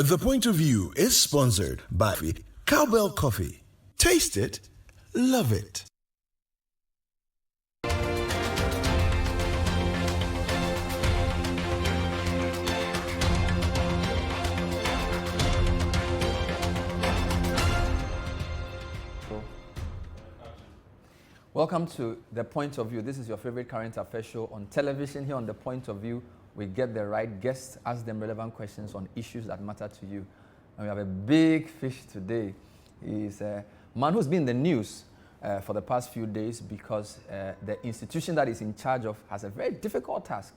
The Point of View is sponsored by Cowbell Coffee. Taste it, love it. Welcome to The Point of View. This is your favorite current affairs show on television. Here on The Point of View, we get the right guests, ask them relevant questions on issues that matter to you. And we have a big fish today. He's a man who's been in the news for the past few days because the institution that he's in charge of has a very difficult task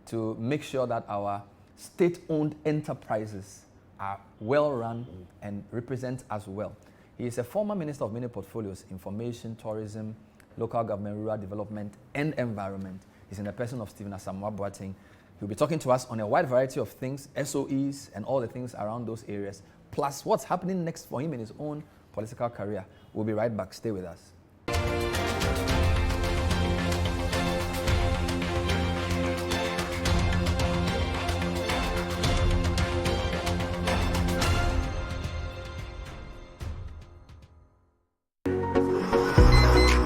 to make sure that our state-owned enterprises are well run and represent us well. He is a former minister of many portfolios: information, tourism, local government, rural development, and environment. He's in the person of Stephen Asamoah Boateng. He'll be talking to us on a wide variety of things, SOEs, and all the things around those areas, plus what's happening next for him in his own political career. We'll be right back. Stay with us.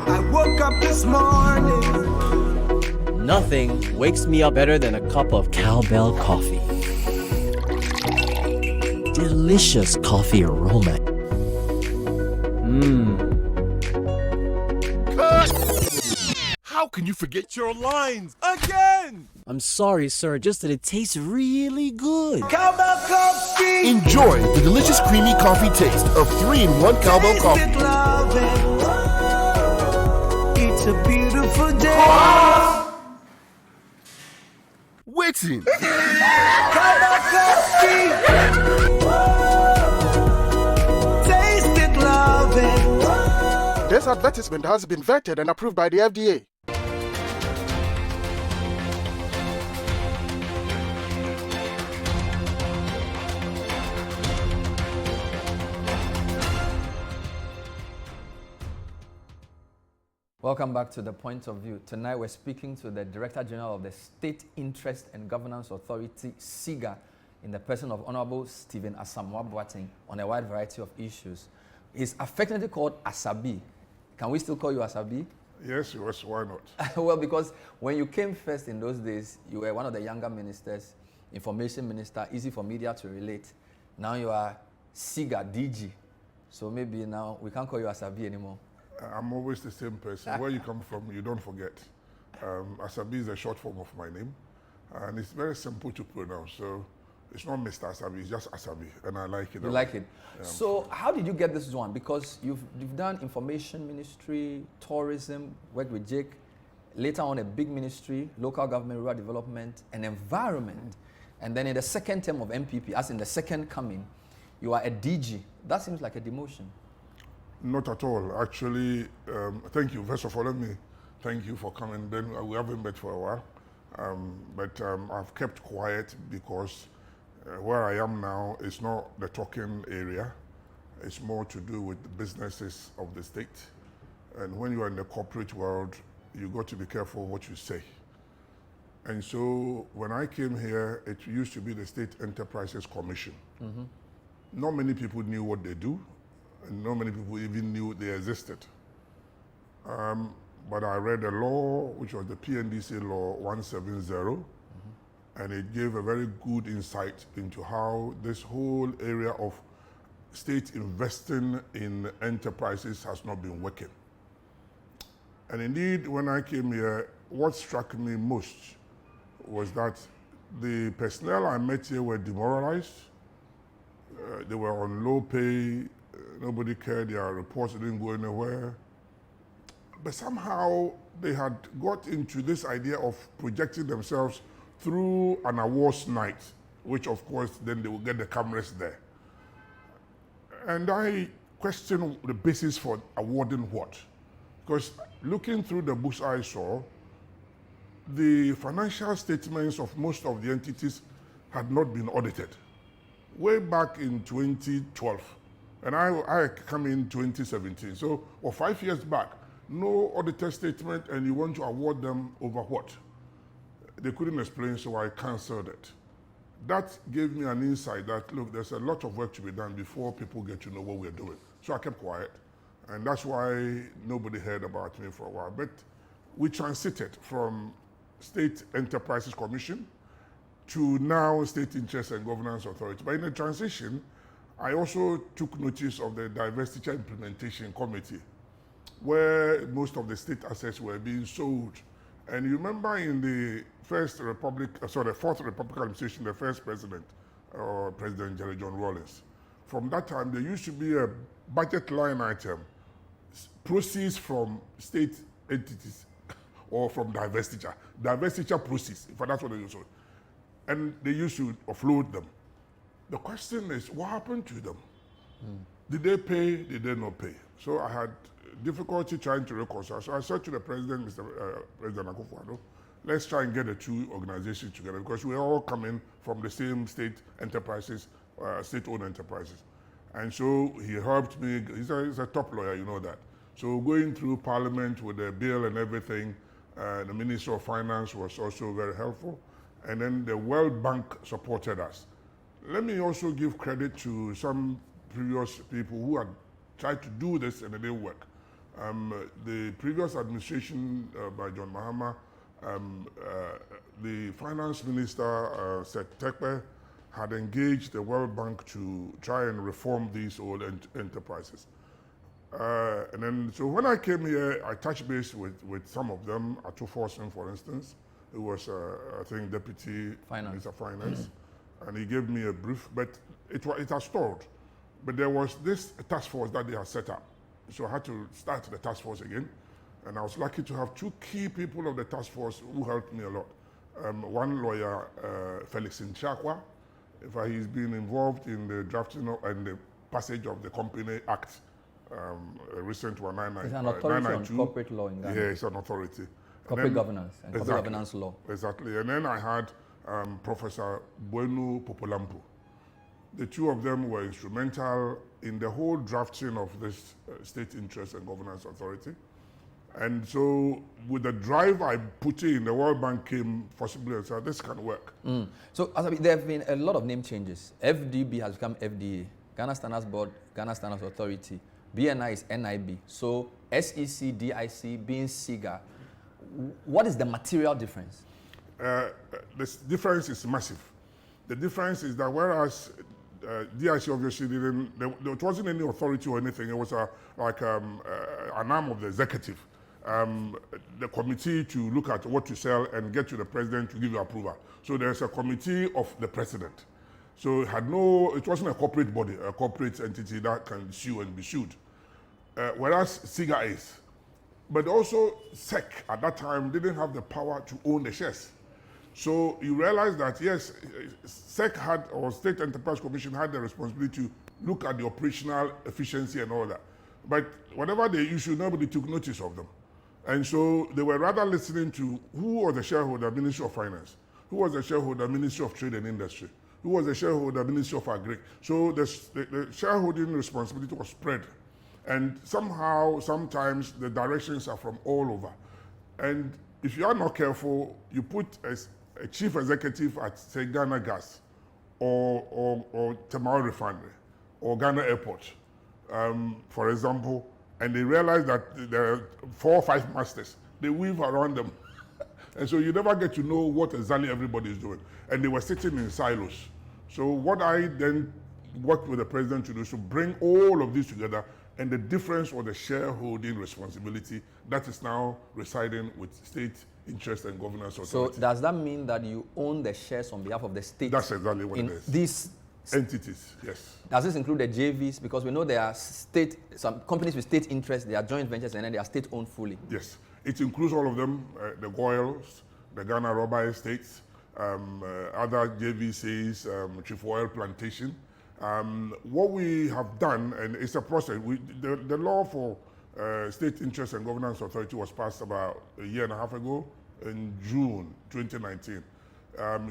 I woke up this morning. Nothing wakes me up better than a cup of cowbell coffee. Delicious coffee aroma. How can you forget your lines again? I'm sorry, sir, just that it tastes really good. Cowbell coffee. Enjoy the delicious creamy coffee taste of 3-in-1 Cowbell coffee. Taste it, love it. It's a beautiful day. Waiting. Cowbell coffee. Taste it, love it. This advertisement has been vetted and approved by the FDA. Welcome back to The Point of View. Tonight we're speaking to the Director General of the State Interest and Governance Authority, SEGA, in the person of Honorable Stephen Asamoah Boateng on a wide variety of issues. He's affectionately called Asabi. Can we still call you Asabi? Yes, why not? Well, because when you came first in those days, you were one of the younger ministers, information minister, easy for media to relate. Now you are SEGA, DG. So maybe now we can't call you Asabi anymore. I'm always the same person. Where you come from, you don't forget. Asabi is a short form of my name, and it's very simple to pronounce. So it's not Mr. Asabi, it's just Asabi, and I like it. You like it. So how did you get this one? Because you've done information ministry, tourism, worked with Jake, later on a big ministry, local government, rural development, and environment. And then in the second term of MPP, as in the second coming, you are a DG. That seems like a demotion. Not at all. Actually, thank you. First of all, let me thank you for coming. Then we haven't met for a while, but I've kept quiet because where I am now is not the talking area. It's more to do with the businesses of the state. And when you are in the corporate world, you got to be careful what you say. And so when I came here, it used to be the State Enterprises Commission. Mm-hmm. Not many people knew what they do. And not many people even knew they existed. But I read a law, which was the PNDC Law 170, and it gave a very good insight into how this whole area of state investing in enterprises has not been working. And indeed, when I came here, what struck me most was that the personnel I met here were demoralized. They were on low pay. Nobody cared, their reports didn't go anywhere. But somehow they had got into this idea of projecting themselves through an awards night, which of course then they will get the cameras there. And I question the basis for awarding what? Because looking through the books I saw, the financial statements of most of the entities had not been audited. Way back in 2012. And I come in 2017. So, 5 years back, no auditor statement, and you want to award them over what? They couldn't explain, so I canceled it. that gave me an insight that, look, there's a lot of work to be done before people get to know what we're doing. So I kept quiet, and that's why nobody heard about me for a while. But we transited from State Enterprises Commission to now State Interest and Governance Authority. But in the transition, I also took notice of the Divestiture Implementation Committee, where most of the state assets were being sold. And you remember in the Fourth Republican administration, the first president, President Jerry John Rawlings, from that time, there used to be a budget line item, proceeds from state entities or from divestiture proceeds, if that's what they used to. And they used to offload them. The question is, what happened to them? Did they pay? Did they not pay? So I had difficulty trying to reconcile. So I said to the president, President Akufo-Addo, let's try and get the two organizations together, because we're all coming from the same state enterprises, state-owned enterprises. And so he helped me. He's a top lawyer, you know that. So going through Parliament with the bill and everything, the Minister of Finance was also very helpful. And then the World Bank supported us. Let me also give credit to some previous people who had tried to do this and it didn't work. The previous administration by John Mahama, the finance minister, Seth Tekpe, had engaged the World Bank to try and reform these old enterprises. And then, so when I came here, I touched base with some of them, Atu Forsen, for instance, who was, I think, Deputy Minister of Finance, and he gave me a brief, but it has stalled. But there was this task force that they had set up. So I had to start the task force again. And I was lucky to have two key people of the task force who helped me a lot. One lawyer, Felix Nchakwa. He's been involved in the drafting and the passage of the Company Act, a recent one, 992. It's an authority on corporate law in Ghana. Yeah, it's an authority. Corporate governance and corporate governance law. Exactly. And then I had Professor Bueno Popolampo. The two of them were instrumental in the whole drafting of this State Interest and Governance Authority. And so with the drive I put in, the World Bank came possibly and said, this can work. So there have been a lot of name changes. FDB has become FDA, Ghana Standards Board, Ghana Standards Authority. BNI is NIB. So SEC, DIC being SEGA. What is the material difference? The difference is massive. The difference is that whereas DIC obviously there wasn't any authority or anything. It was like an arm of the executive. The committee to look at what to sell and get to the president to give you approval. So there's a committee of the president. So it wasn't a corporate body, a corporate entity that can sue and be sued. Whereas SEGA is. But also SEC at that time didn't have the power to own the shares. So you realize that yes, SEC had, or State Enterprise Commission had the responsibility to look at the operational efficiency and all that. But whatever they issued, nobody took notice of them. And so they were rather listening to who was the shareholder, Ministry of Finance, who was the shareholder, Ministry of Trade and Industry, who was the shareholder, Ministry of Agri. So the shareholding responsibility was spread. And somehow, sometimes the directions are from all over. And if you are not careful, you put a chief executive at, say, Ghana Gas or Tamale Refinery or Ghana Airport, for example, and they realize that there are 4 or 5 masters. They weave around them. And so you never get to know what exactly everybody is doing. And they were sitting in silos. So what I then worked with the president to do is to bring all of this together, and the difference was the shareholding responsibility that is now residing with State Interest and Governance Authority. So does that mean that you own the shares on behalf of the state? That's exactly what it is. These entities, yes. Does this include the JVs? Because we know there are some companies with state interests, they are joint ventures, and then they are state-owned fully. Yes, it includes all of them, the Goyals, the Ghana Rubber Estates, other JVCs, Chief Oil Plantation. What we have done, and it's a process, the law for State Interest and Governance Authority was passed about a year and a half ago in June 2019.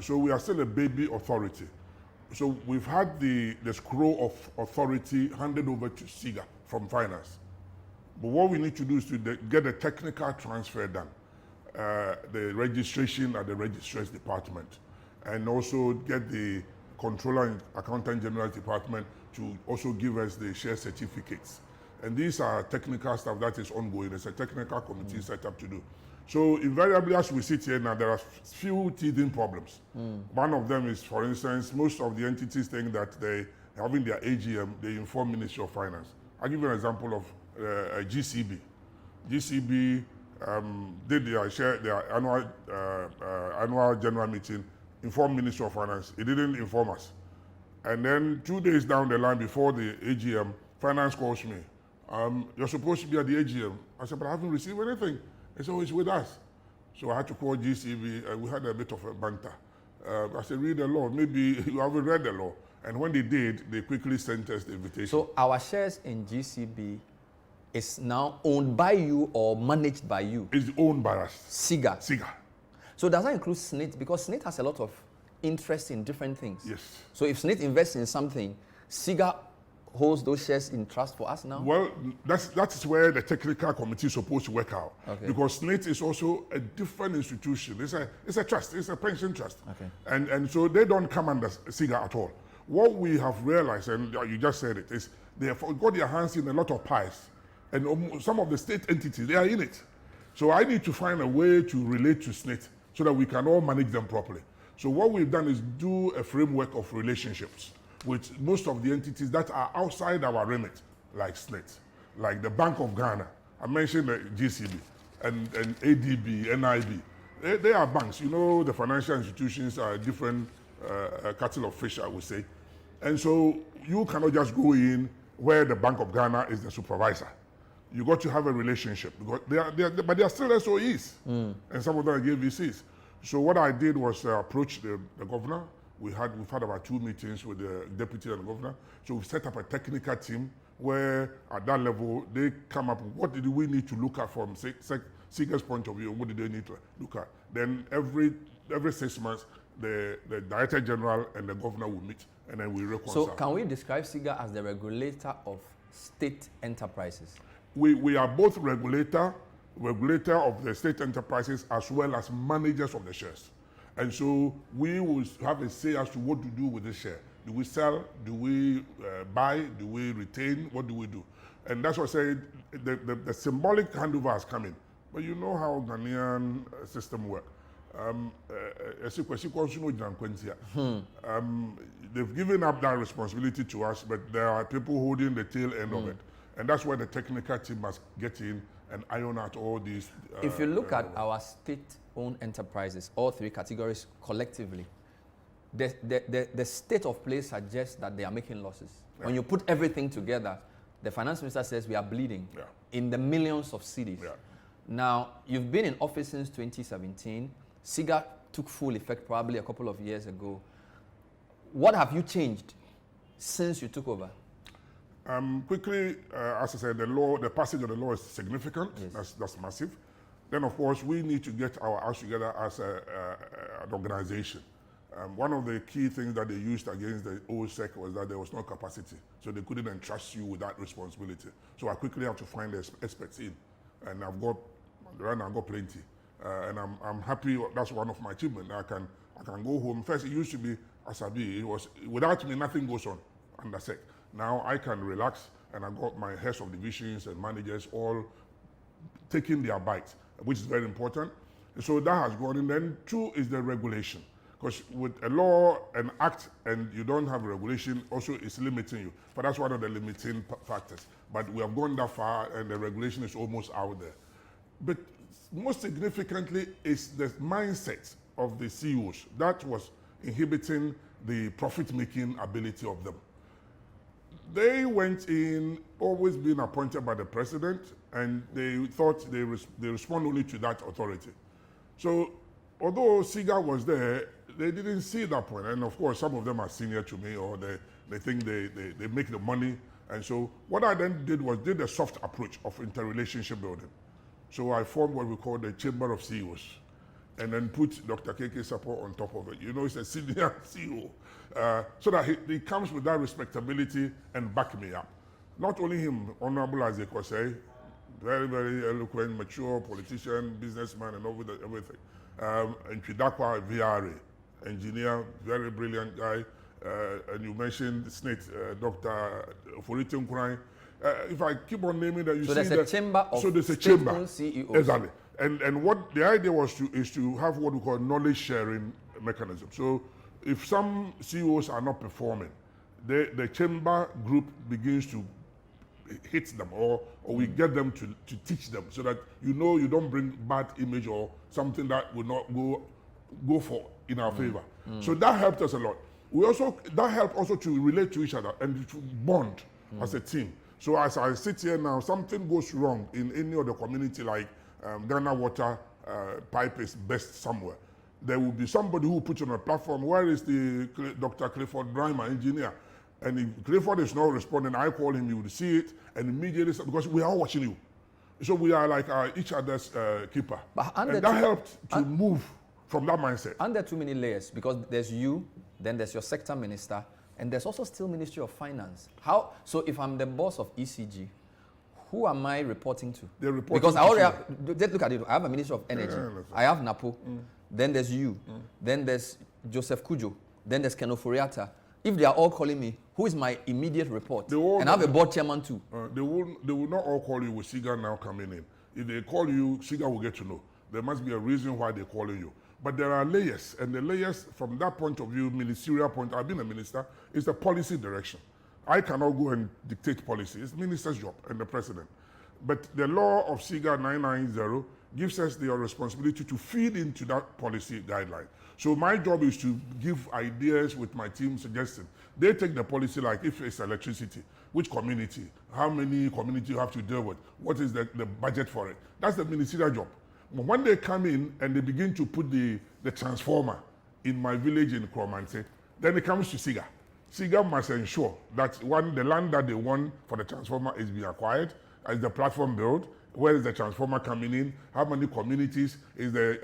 So we are still a baby authority. So we've had the scroll of authority handed over to SEGA from finance. But what we need to do is to get a technical transfer done, the registration at the registrar's department. and also get the Controller and Accountant General Department to also give us the share certificates. And these are technical stuff that is ongoing. There's a technical committee set up to do. So invariably, as we sit here now, there are few teething problems. One of them is, for instance, most of the entities think that they having their AGM, they inform Ministry of Finance. I'll give you an example of GCB. GCB did their annual general meeting, informed Ministry of Finance. It didn't inform us. And then 2 days down the line before the AGM, Finance calls me. You're supposed to be at the AGM. I said, but I haven't received anything. They said, oh, it's with us. So I had to call GCB, and we had a bit of a banter. I said, read the law. Maybe you haven't read the law. And when they did, they quickly sent us the invitation. So our shares in GCB is now owned by you or managed by you? It's owned by us. SEGA. SEGA. So does that include SNIT? Because SNIT has a lot of interest in different things. Yes. So if SNIT invests in something, SEGA holds those shares in trust for us now? Well, that is where the technical committee is supposed to work out. Okay. Because SNIT is also a different institution. It's a trust. It's a pension trust. Okay. And so they don't come under SEGA at all. What we have realized, and you just said it, is they have got their hands in a lot of pies. And some of the state entities, they are in it. So I need to find a way to relate to SNIT so that we can all manage them properly. So what we've done is do a framework of relationships with most of the entities that are outside our remit, like SNIT, like the Bank of Ghana. I mentioned the GCB and ADB, NIB. They are banks. You know, the financial institutions are a different kettle of fish, I would say. And so you cannot just go in where the Bank of Ghana is the supervisor. You got to have a relationship, because but they are still SOEs, and some of them are VCs. So what I did was approach the governor. We've had about 2 meetings with the deputy and the governor. So we've set up a technical team where at that level, they come up with what did we need to look at from SEGA's point of view, what did they need to look at. Then every 6 months, the Director General and the governor will meet, and then we reconcile. So can we describe SEGA as the regulator of state enterprises? We are both regulator of the state enterprises as well as managers of the shares. And so we will have a say as to what to do with the share. Do we sell? Do we buy? Do we retain? What do we do? And that's what I said, the symbolic handover has come in. But you know how Ghanaian system works. They've given up that responsibility to us, but there are people holding the tail end of it. And that's where the technical team must get in and iron out all these. If you look at our state-owned enterprises, all 3 categories collectively, the state of play suggests that they are making losses. Yeah. When you put everything together, the finance minister says we are bleeding in the millions of cedis. Yeah. Now, you've been in office since 2017. SEGA took full effect probably a couple of years ago. What have you changed since you took over? Quickly, as I said, the passage of the law is significant. Yes. That's massive. Then, of course, we need to get our house together as an organization. One of the key things that they used against the old SEC was that there was no capacity. So they couldn't entrust you with that responsibility. So I quickly have to find the experts in. And I've got plenty. And I'm happy. That's one of my achievements. I can go home. First, it used to be Asabi. It was, without me, nothing goes on under SEC. Now I can relax, and I've got my heads of divisions and managers all taking their bites, which is very important. So that has gone in. Then 2 is the regulation. Because with a law, an act, and you don't have regulation, also it's limiting you. But that's one of the limiting factors. But we have gone that far, and the regulation is almost out there. But most significantly is the mindset of the CEOs. That was inhibiting the profit-making ability of them. They went in, always being appointed by the president, and they thought they respond only to that authority. So, although SEGA was there, they didn't see that point. And of course, some of them are senior to me, or they think they make the money. And so, what I then did was did a soft approach of interrelationship building. So I formed what we call the Chamber of CEOs, and then put Dr. KK Support on top of it. You know, he's a senior CEO. So that he comes with that respectability and back me up. Not only him, Honorable Azeko say, very, very eloquent, mature politician, businessman, and everything. And Chidakwa VRA, engineer, very brilliant guy. And you mentioned Snake, Dr. Foritin Kurai. If I keep on naming that, you so see there's a chamber of so there's a chamber. CEOs. Exactly. And what the idea was to have what we call knowledge sharing mechanism. So if some CEOs are not performing, the chamber group begins to hit them or we get them to teach them so that you don't bring bad image or something that will not go for in our favor. So that helped us a lot. That helped also to relate to each other and to bond as a team. So as I sit here now, something goes wrong in any other community like Ghana Water pipe is best somewhere. There will be somebody who puts on a platform, where is the Dr. Clifford Dreimer, engineer? And if Clifford is not responding, I call him, you will see it, and immediately, because we are watching you. So we are like each other's keeper. And that helped to move from that mindset. And there are too many layers, because there's you, then there's your sector minister, and there's also still Ministry of Finance. So if I'm the boss of ECG, who am I reporting to? They're reporting because to I already you. have, let's look at it. I have a Ministry of Energy. I have NAPO. Then there's you. Then there's Joseph Kujo. Then there's Keno Furiata. If they are all calling me, who is my immediate report? And I have a board chairman too. They will not all call you with SEGA now coming in. If they call you, SEGA will get to know. There must be a reason why they're calling you. But there are layers, and the layers from that point of view, ministerial point, I've been a minister, is the policy direction. I cannot go and dictate policy. It's the minister's job and the president. But the law of SEGA 990 gives us the responsibility to feed into that policy guideline. So my job is to give ideas with my team suggesting. They take the policy, like if it's electricity, which community, how many community you have to deal with, what is the budget for it. That's the ministerial job. But when they come in and they begin to put the transformer in my village in Kromante, then it comes to SEGA. SEGA must ensure that the land that they want for the transformer is being acquired, as the platform built, where is the transformer coming in, how many communities, is the,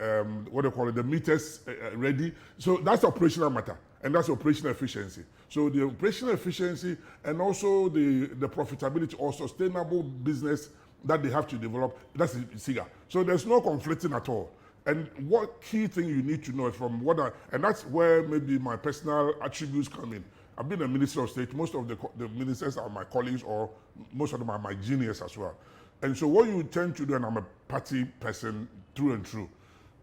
the meters ready. So that's operational matter, and that's operational efficiency. So the operational efficiency and also the profitability or sustainable business that they have to develop, that's SEGA. So there's no conflicting at all. And what key thing you need to know is from and that's where maybe my personal attributes come in. I've been a minister of state. Most of the ministers are my colleagues, or most of them are my juniors as well. And so what you tend to do, and I'm a party person through and through,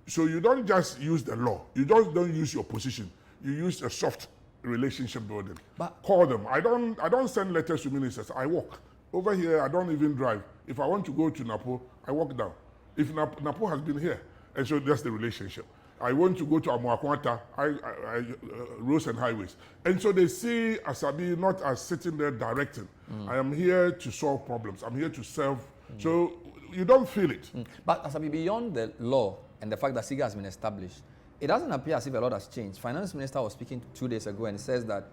so you don't just use the law. You just don't use your position. You use a soft relationship building. But call them. I don't send letters to ministers. I walk. Over here, I don't even drive. If I want to go to Napo, I walk down. If Napo has been here, and so that's the relationship. I want to go to Amoakwanta, roads and highways. And so they see Asabi not as sitting there directing. I am here to solve problems. I'm here to serve. So you don't feel it. But Asabi, beyond the law and the fact that SEGA has been established, it doesn't appear as if a lot has changed. Finance Minister was speaking 2 days ago and says that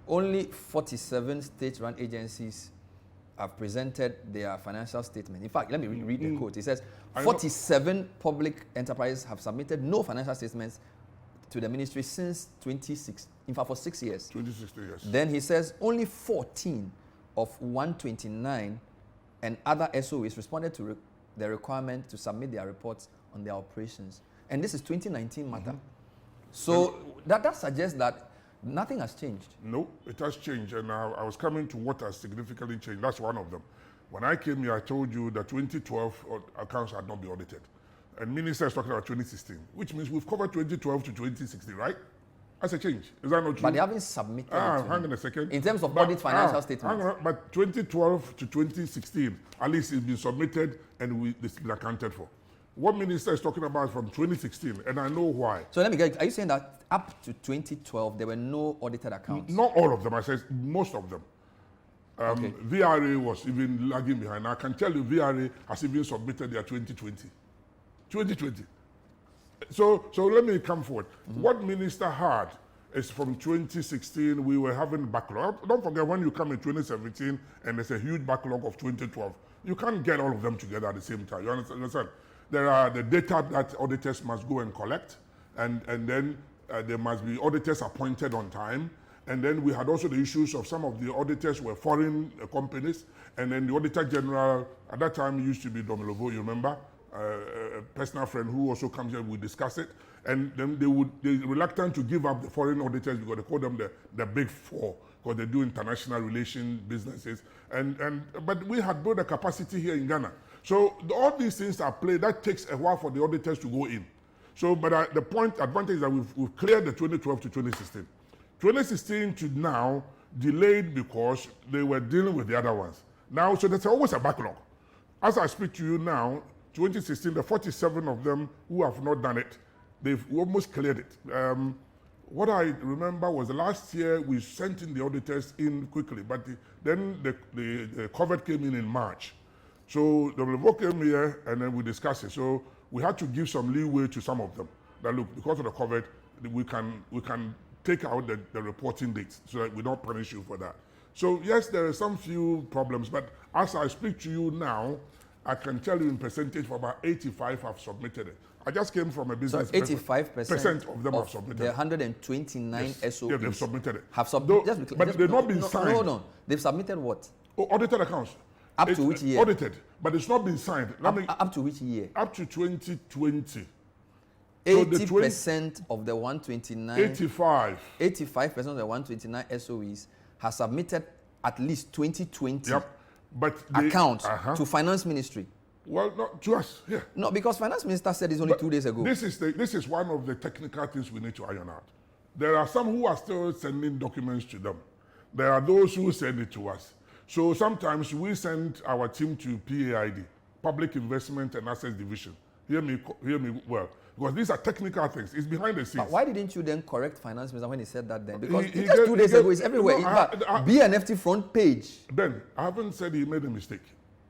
only 47 state-run agencies have presented their financial statement. In fact, let me read the quote. It says, 47 public enterprises have submitted no financial statements to the ministry since 2016. In fact, for 6 years. 2016, yes. Then he says only 14 of 129 and other SOEs responded to the requirement to submit their reports on their operations. And this is 2019 matter. So that suggests that nothing has changed. No, it has changed. And I was coming to what has significantly changed. That's one of them. When I came here, I told you that 2012 accounts had not been audited. And Minister is talking about 2016, which means we've covered 2012 to 2016, right? That's a change. Is that not true? But they haven't submitted it. Hang on a second. In terms of audit financial statements. Hang on, but 2012 to 2016, at least it's been submitted and it's been accounted for. What Minister is talking about from 2016, and I know why. So let me get, are you saying that up to 2012, there were no audited accounts? Not all of them, I said most of them. Okay. VRA was even lagging behind. I can tell you VRA has even submitted their 2020. 2020. So let me come forward. What Minister had is from 2016, we were having backlog. Don't forget, when you come in 2017 and there's a huge backlog of 2012, you can't get all of them together at the same time. You understand? There are the data that auditors must go and collect, and then there must be auditors appointed on time. And then we had also the issues of some of the auditors were foreign companies, and then the Auditor General, at that time, used to be Domilovo, you remember? a personal friend who also comes here. We discuss it, and then they're reluctant to give up the foreign auditors because they call them the big four because they do international relations businesses. But we had built a capacity here in Ghana. So all these things are played. That takes a while for the auditors to go in. So, but the advantage is that we've cleared the 2012 to 2016. 2016 to now delayed because they were dealing with the other ones. Now, so there's always a backlog. As I speak to you now, 2016, the 47 of them who have not done it, they've almost cleared it. What I remember was last year we sent in the auditors in quickly, but then the COVID came in March. So the report came here and then we discussed it. So we had to give some leeway to some of them. That look, because of the COVID, we can take out the reporting dates so that we don't punish you for that. So yes, there are some few problems, but as I speak to you now, I can tell you in percentage for about 85 have submitted it. I just came from a business. So 85% of them have submitted the 129 yes. SOPs Yeah, they've submitted it. have submitted. But they've not been signed. Hold on. They've submitted what? Audited accounts. Up to which year? Audited, but it's not been signed. Up to which year? Up to 2020. 80% of the 129. 85. 85% of the 129 SOEs have submitted at least 2020 Yep. But accounts to Finance Ministry. Well, not to us. Yeah. No, because Finance Minister said it's only 2 days ago. This is one of the technical things we need to iron out. There are some who are still sending documents to them. There are those who send it to us. So sometimes we send our team to PAID, Public Investment and Assets Division. Hear me well. Because these are technical things. It's behind the scenes. But why didn't you then correct Finance Minister when he said that then? Because just 2 days ago, it's everywhere. No, In fact, BNFT front page. Ben, I haven't said he made a mistake.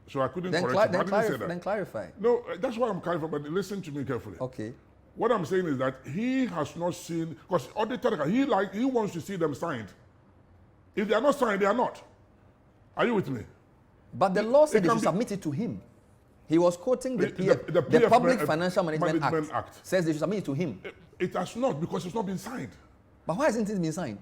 So I couldn't correct him. I didn't say that. Then clarify. No, that's why I'm clarifying, but listen to me carefully. Okay. What I'm saying is that he has not seen, because auditor, he wants to see them signed. If they are not signed, they are not. Are you with me? But the law said they should submit it to him. He was quoting the Public Financial Management Act. Says they should submit it to him. It has not, because it's not been signed. But why hasn't it been signed?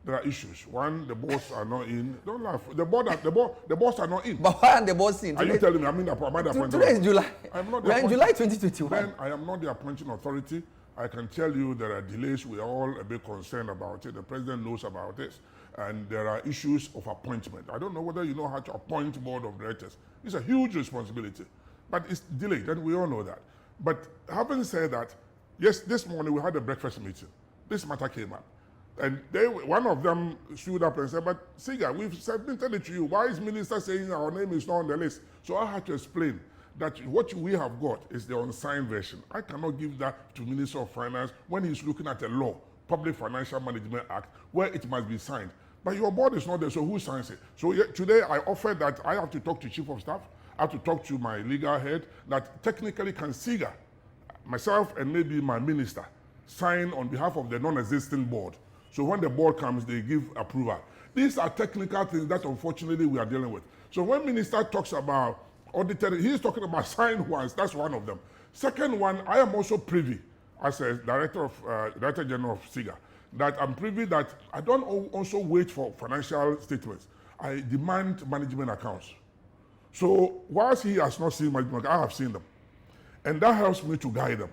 There are issues. One, the boards are not in. Don't laugh. The boards are not in. But why aren't the boards in? Are you telling me? I mean, the appointment. Today is July. We're in July 2021. Then I am not the appointing authority. I can tell you there are delays. We're all a bit concerned about it. The president knows about it. And there are issues of appointment. I don't know whether you know how to appoint board of directors. It's a huge responsibility. But it's delayed, and we all know that. But having said that, yes, this morning we had a breakfast meeting. This matter came up. And one of them stood up and said, but SEGA, we've submitted it to you. Why is minister saying our name is not on the list? So I had to explain that what we have got is the unsigned version. I cannot give that to Minister of Finance when he's looking at a law, Public Financial Management Act, where it must be signed. But your board is not there, so who signs it? So today I offered that I have to talk to Chief of Staff, I have to talk to my legal head, that technically can SEGA, myself and maybe my minister, sign on behalf of the non-existing board. So when the board comes, they give approval. These are technical things that unfortunately we are dealing with. So when minister talks about audited, he's talking about signed ones, that's one of them. Second one, I am also privy, as a Director General of SEGA, that I'm privy that I don't also wait for financial statements. I demand management accounts. So whilst he has not seen management accounts, I have seen them. And that helps me to guide them.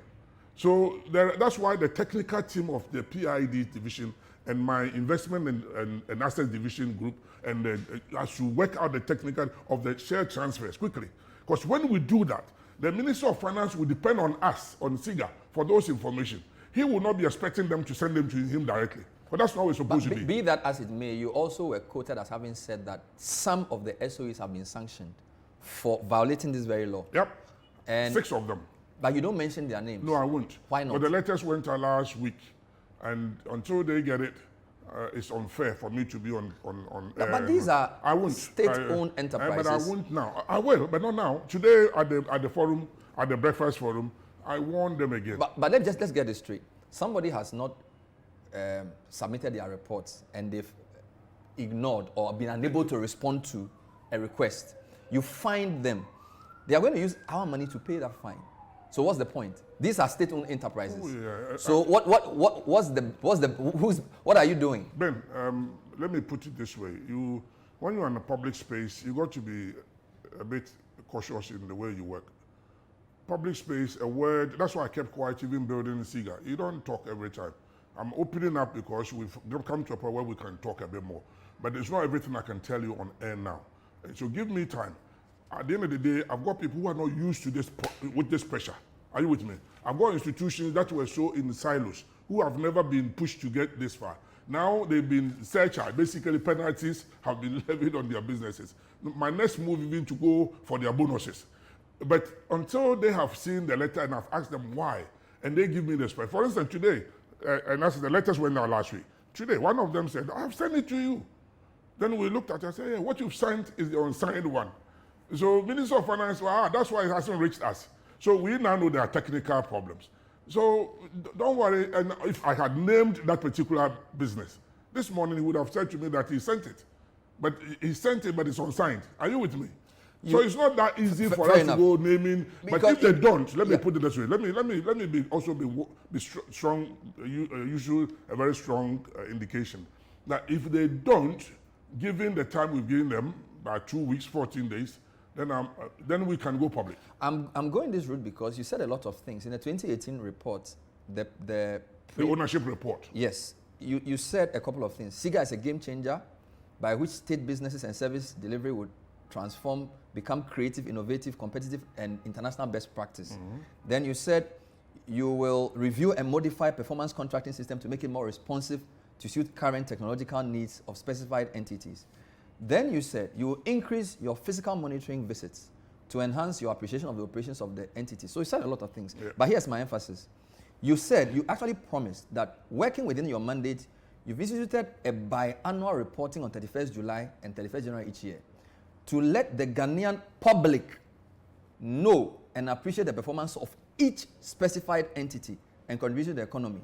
So that's why the technical team of the PID division and my investment and asset division group and as to work out the technical of the share transfers quickly. Because when we do that, the Minister of Finance will depend on us, on SEGA, for those information. He will not be expecting them to send them to him directly. But that's not what it's supposed to be. Be that as it may, you also were quoted as having said that some of the SOEs have been sanctioned for violating this very law. Yep. And 6 of them. But you don't mention their names. No, I won't. Why not? But the letters went out last week. And until they get it, it's unfair for me to be on but these are state-owned enterprises. But I won't now. I will, but not now. Today at the forum, at the breakfast forum, I warned them again. But let's get this straight. Somebody has not submitted their reports and they've ignored or been unable to respond to a request. You fine them. They are going to use our money to pay that fine. So what's the point? These are state-owned enterprises. Oh, yeah. So what are you doing? Ben, let me put it this way. When you're in a public space, you got to be a bit cautious in the way you work. public space, a word. That's why I kept quiet even building SEGA. You don't talk every time. I'm opening up because we've come to a point where we can talk a bit more. But it's not everything I can tell you on air now. So give me time. At the end of the day, I've got people who are not used to this with this pressure. Are you with me? I've got institutions that were so in silos, who have never been pushed to get this far. Now they've been surcharged. Basically, penalties have been levied on their businesses. My next move is even to go for their bonuses. But until they have seen the letter and I've asked them why, and they give me the space. For instance, today, and that's the letters went out last week. Today, one of them said, I've sent it to you. Then we looked at it and said, yeah, what you've signed is the unsigned one. So Minister of Finance, that's why it hasn't reached us. So we now know there are technical problems. So don't worry, and if I had named that particular business, this morning he would have said to me that he sent it. But he sent it, but it's unsigned. Are you with me? So it's not that easy for us to go naming. Because but if they don't, let me put it this way. Let me be strong. Usually a very strong indication that if they don't, given the time we've given them, by 2 weeks, 14 days, then we can go public. I'm going this route because you said a lot of things in the 2018 report. The ownership report. Yes, you said a couple of things. SEGA is a game changer, by which state businesses and service delivery would transform, become creative, innovative, competitive, and international best practice. Mm-hmm. Then you said you will review and modify performance contracting system to make it more responsive to suit current technological needs of specified entities. Then you said you will increase your physical monitoring visits to enhance your appreciation of the operations of the entity. So you said a lot of things, but here's my emphasis. You said, you actually promised that working within your mandate, you've instituted a biannual reporting on 31st July and 31st January each year to let the Ghanaian public know and appreciate the performance of each specified entity and contribution to the economy.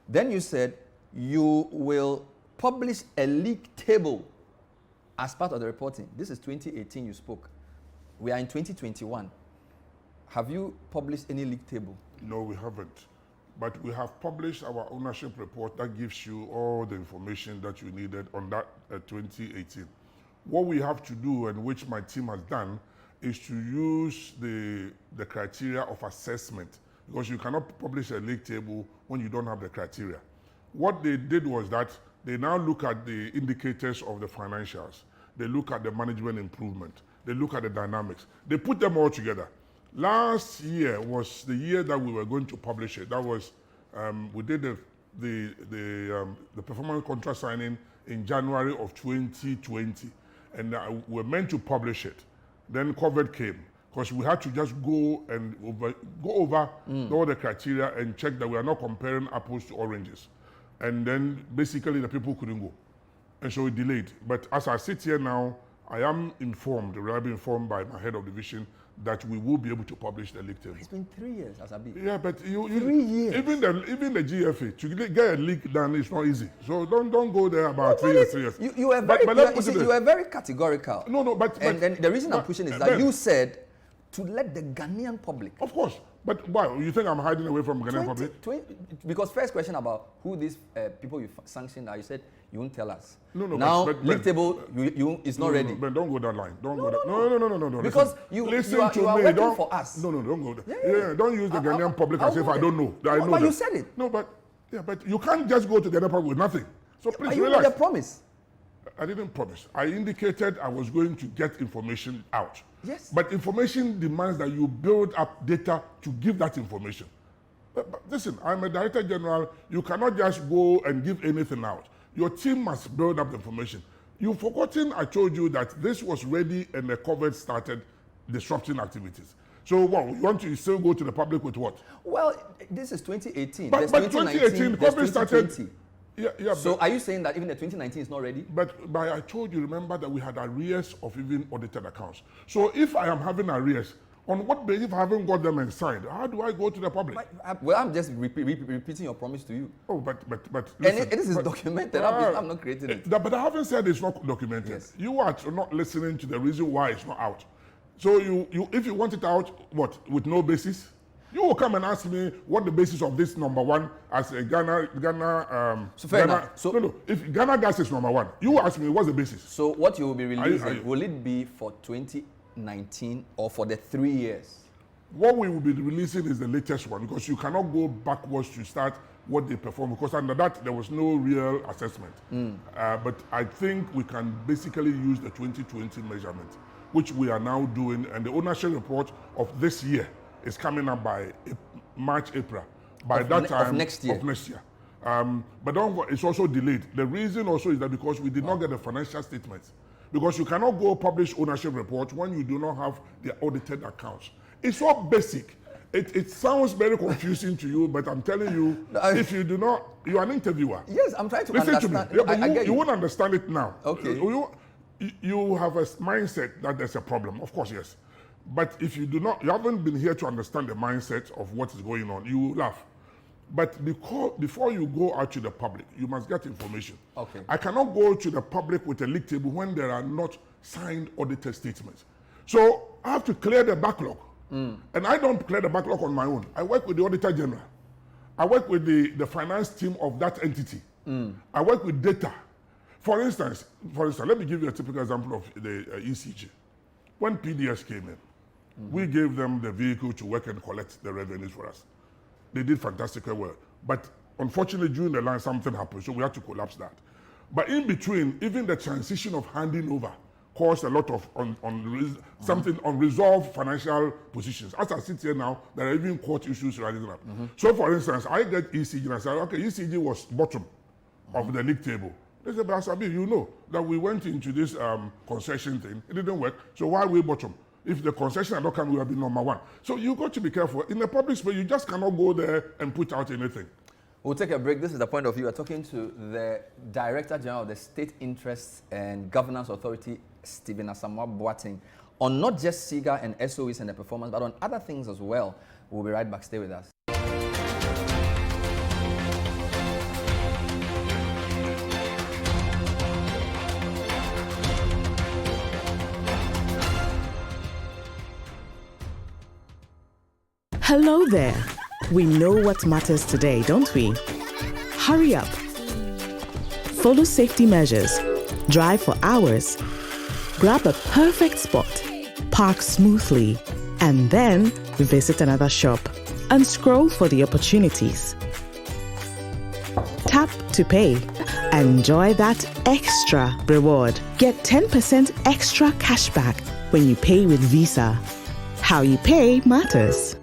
Then you said you will publish a league table as part of the reporting. This is 2018 you spoke. We are in 2021. Have you published any league table? No, we haven't. But we have published our ownership report that gives you all the information that you needed on that 2018. What we have to do, and which my team has done, is to use the criteria of assessment, because you cannot publish a league table when you don't have the criteria. What they did was that they now look at the indicators of the financials. They look at the management improvement. They look at the dynamics. They put them all together. Last year was the year that we were going to publish it. That was, we did the performance contract signing in January of 2020. And we were meant to publish it. Then COVID came, because we had to just go over all the criteria and check that we are not comparing apples to oranges. And then basically the people couldn't go. And so it delayed. But as I sit here now, I am informed, reliably informed by my head of division, that we will be able to publish the league table. It's been 3 years, Asabi. Yeah, but 3 years. Even the GFA, to get a league done is not easy. So don't go there about 3 years, 3 years. You were very categorical. No, but then the reason I'm pushing is that you said to let the Ghanaian public. Of course. But why? You think I'm hiding away from Ghanaian public? Because first question about who these people you sanctioned are, you said you won't tell us. No. Now, but league table, it's not ready. Ben, don't go that line. Don't go that. No. Because listen you are to me. working for us. No, don't go there. Yeah, don't use the Ghanaian public as if I don't know. I know but that. You said it. No, but you can't just go to the other public with nothing. So please you relax. made a promise. I didn't promise. I indicated I was going to get information out. Yes. But information demands that you build up data to give that information. But listen, I'm a director general. You cannot just go and give anything out. Your team must build up the information. You've forgotten I told you that this was ready and the COVID started disrupting activities. So you want to still go to the public with what? Well, this is 2018. But 2018, COVID started. Yeah, so are you saying that even the 2019 is not ready? But I told you, remember that we had arrears of even audited accounts. So if I am having arrears, on what basis if I haven't got them and signed? How do I go to the public? I'm just repeating your promise to you. Oh, but listen, and this is documented. I'm not creating it. But I haven't said it's not documented. Yes. You are not listening to the reason why it's not out. So if you want it out, what, with no basis? You will come and ask me what the basis of this number one as a Ghana. So fair enough. So no. If Ghana gas is number one, you will ask me what's the basis. So what you will be releasing, will it be for 2019 or for the 3 years? What we will be releasing is the latest one because you cannot go backwards to start what they perform because under that there was no real assessment. But I think we can basically use the 2020 measurement, which we are now doing, and the ownership report of this year is coming up by March, April. By that time of next year. But it's also delayed. The reason also is that because we did not get the financial statements. Because you cannot go publish ownership report when you do not have the audited accounts. It's so basic. It sounds very confusing to you, but I'm telling you, if you do not, you are an interviewer. Yes, I'm trying to Listen understand. to me. Yeah, I get you won't understand it now. Okay. You have a mindset that there's a problem. Of course, yes. But if you do not, you haven't been here to understand the mindset of what is going on, you will laugh. But before you go out to the public, you must get information. Okay. I cannot go to the public with a league table when there are not signed audited statements. So I have to clear the backlog. And I don't clear the backlog on my own. I work with the Auditor General. I work with the finance team of that entity. I work with data. For instance, let me give you a typical example of the ECG. When PDS came in, we gave them the vehicle to work and collect the revenues for us. They did fantastically well. But unfortunately, during the line, something happened, so we had to collapse that. But in between, even the transition of handing over caused a lot of unresolved financial positions. As I sit here now, there are even court issues rising up. So for instance, I get ECG and I say, okay, ECG was bottom of the league table. They say, but Asabi, you know that we went into this concession thing, it didn't work, so why are we bottom? If the concession had not come, we would have been number one. So you got to be careful. In the public space, you just cannot go there and put out anything. We'll take a break. This is the point of view. We're talking to the Director General of the State Interests and Governance Authority, Stephen Asamoah Boateng, on not just SEGA and SOEs and the performance, but on other things as well. We'll be right back. Stay with us. Hello there. We know what matters today, don't we? Hurry up. Follow safety measures. Drive for hours. Grab a perfect spot. Park smoothly. And then visit another shop and scroll for the opportunities. Tap to pay. Enjoy that extra reward. Get 10% extra cashback when you pay with Visa. How you pay matters.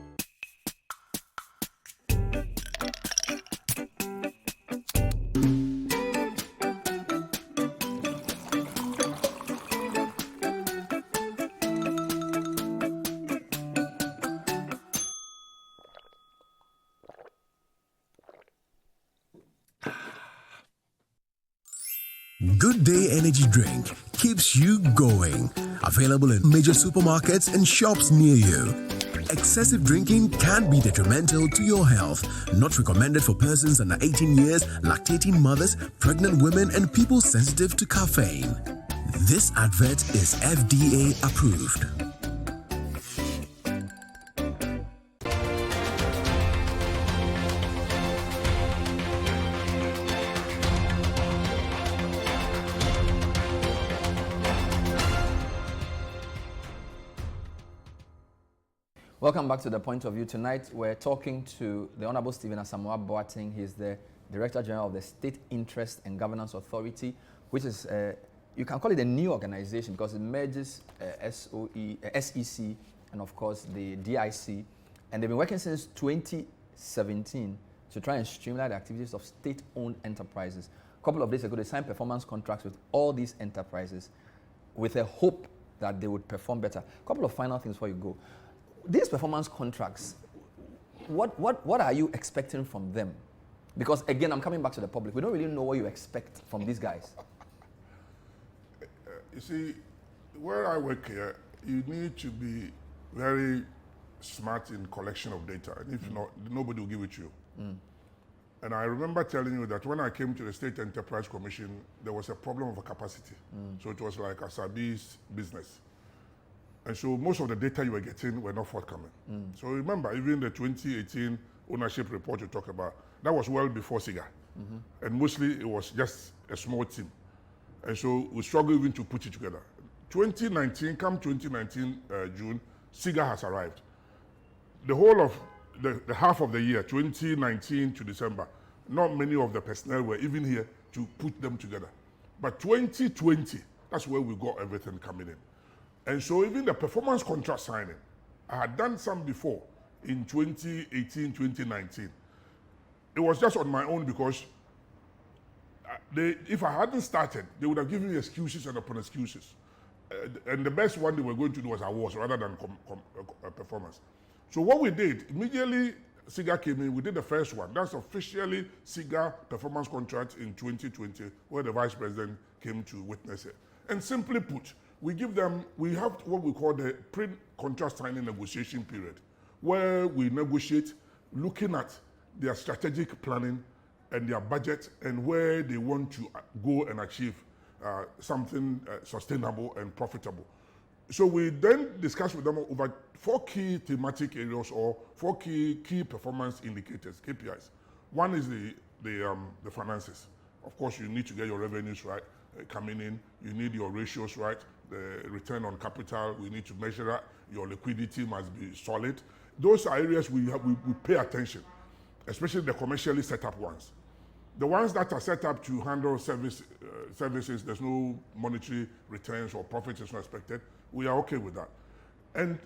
Good Day Energy Drink keeps you going. Available in major supermarkets and shops near you. Excessive drinking can be detrimental to your health. Not recommended for persons under 18 years, lactating mothers, pregnant women, and people sensitive to caffeine. This advert is FDA approved. Welcome back to The Point of View. Tonight, we're talking to the Honorable Stephen Asamoah Boateng. He's the Director General of the State Interest and Governance Authority, which is, you can call it a new organization because it merges SEC and, of course, the DIC. And they've been working since 2017 to try and streamline the activities of state-owned enterprises. A couple of days ago, they signed performance contracts with all these enterprises with a hope that they would perform better. A couple of final things before you go. These performance contracts, what are you expecting from them? Because again, I'm coming back to the public. We don't really know what you expect from these guys. You see, where I work here, you need to be very smart in collection of data. And if not, nobody will give it to you. And I remember telling you that when I came to the State Enterprise Commission, there was a problem of a capacity. So it was like Asabi's business. And so most of the data you were getting were not forthcoming. So remember, even the 2018 ownership report you talk about, that was well before SEGA. And mostly it was just a small team. And so we struggled even to put it together. 2019, come 2019 June, SEGA has arrived. the whole of the half of the year, 2019 to December, not many of the personnel were even here to put them together. But 2020, that's where we got everything coming in. And so even the performance contract signing, I had done some before in 2018, 2019. It was just on my own because if I hadn't started, they would have given me excuses and upon excuses. And the best one they were going to do was awards rather than performance. So what we did, immediately SEGA came in, we did the first one. That's officially SEGA performance contract in 2020, where the Vice President came to witness it. And simply put, we have what we call the pre-contract signing negotiation period, where we negotiate looking at their strategic planning and their budget and where they want to go and achieve something sustainable and profitable. So we then discuss with them over 4 key thematic areas or 4 key performance indicators, KPIs. One is the finances. Of course, you need to get your revenues right coming in. You need your ratios right. The return on capital, we need to measure that. Your liquidity must be solid. Those are areas we pay attention, especially the commercially set up ones. The ones that are set up to handle services, there's no monetary returns or profits is not expected. We are okay with that. And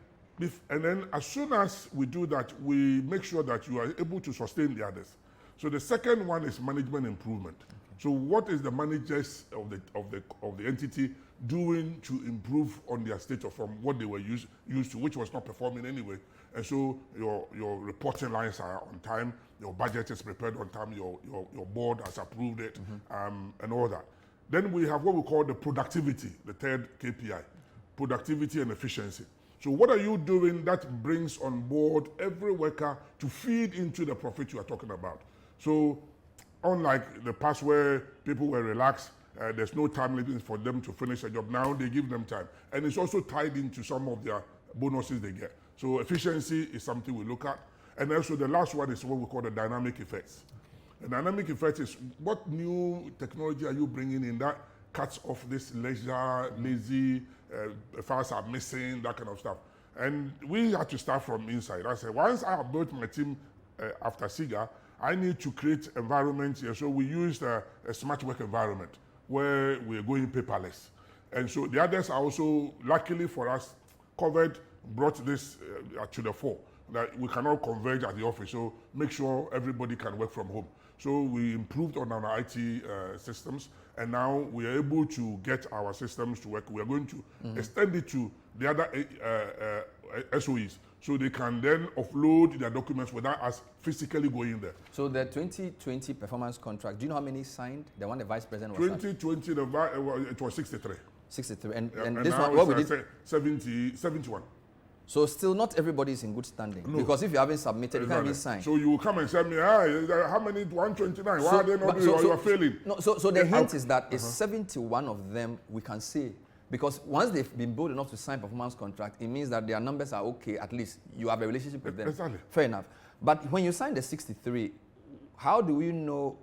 then as soon as we do that, we make sure that you are able to sustain the others. So the second one is management improvement. Okay. So what is the managers of the entity doing to improve on their state of from what they were used to, which was not performing anyway. And so your reporting lines are on time, your budget is prepared on time, your board has approved it, and all that. Then we have what we call the productivity, the third KPI, productivity and efficiency. So what are you doing that brings on board every worker to feed into the profit you are talking about? So unlike the past where people were relaxed, there's no time limit for them to finish a job. Now they give them time. And it's also tied into some of their bonuses they get. So efficiency is something we look at. And also the last one is what we call the dynamic effects. The dynamic effect is what new technology are you bringing in that cuts off this lazy, files are missing, that kind of stuff. And we had to start from inside. I said, once I have built my team after SEGA, I need to create environments here. So we used a smart work environment where we're going paperless. And so the others are also, luckily for us, brought this to the fore, that we cannot converge at the office. So make sure everybody can work from home. So we improved on our IT systems, and now we are able to get our systems to work. We are going to extend it to the other SOEs, so they can then offload their documents without us physically going there. So the 2020 performance contract, do you know how many signed? The one the Vice President was 2020, it was 63. 63, and And this now one, what we it's, did? 71. So still not everybody is in good standing. No. Because if you haven't submitted, you can't even sign. So you will come and say me, how many, 129, why are they not doing, you are failing? No, so the hint is that it's 71 of them we can say. Because once they've been bold enough to sign performance contract, it means that their numbers are okay, at least you have a relationship with them. Exactly. Fair enough. But when you sign the 63, how do we know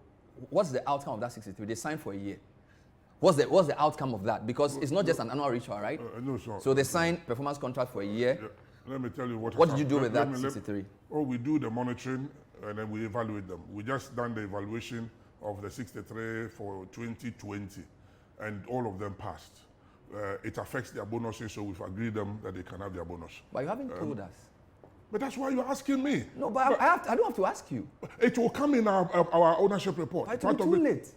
what's the outcome of that 63? They signed for a year. What's the outcome of that? Because it's not just an annual ritual, right? No, sir. So they signed performance contract for a year. Yeah. Let me tell you what did you do with that 63? We do the monitoring and then we evaluate them. We just done the evaluation of the 63 for 2020 and all of them passed. It affects their bonuses, so we've agreed them that they can have their bonus. But you haven't told us. But that's why you're asking me. No, but I don't have to ask you. It will come in our ownership report. It will be too late.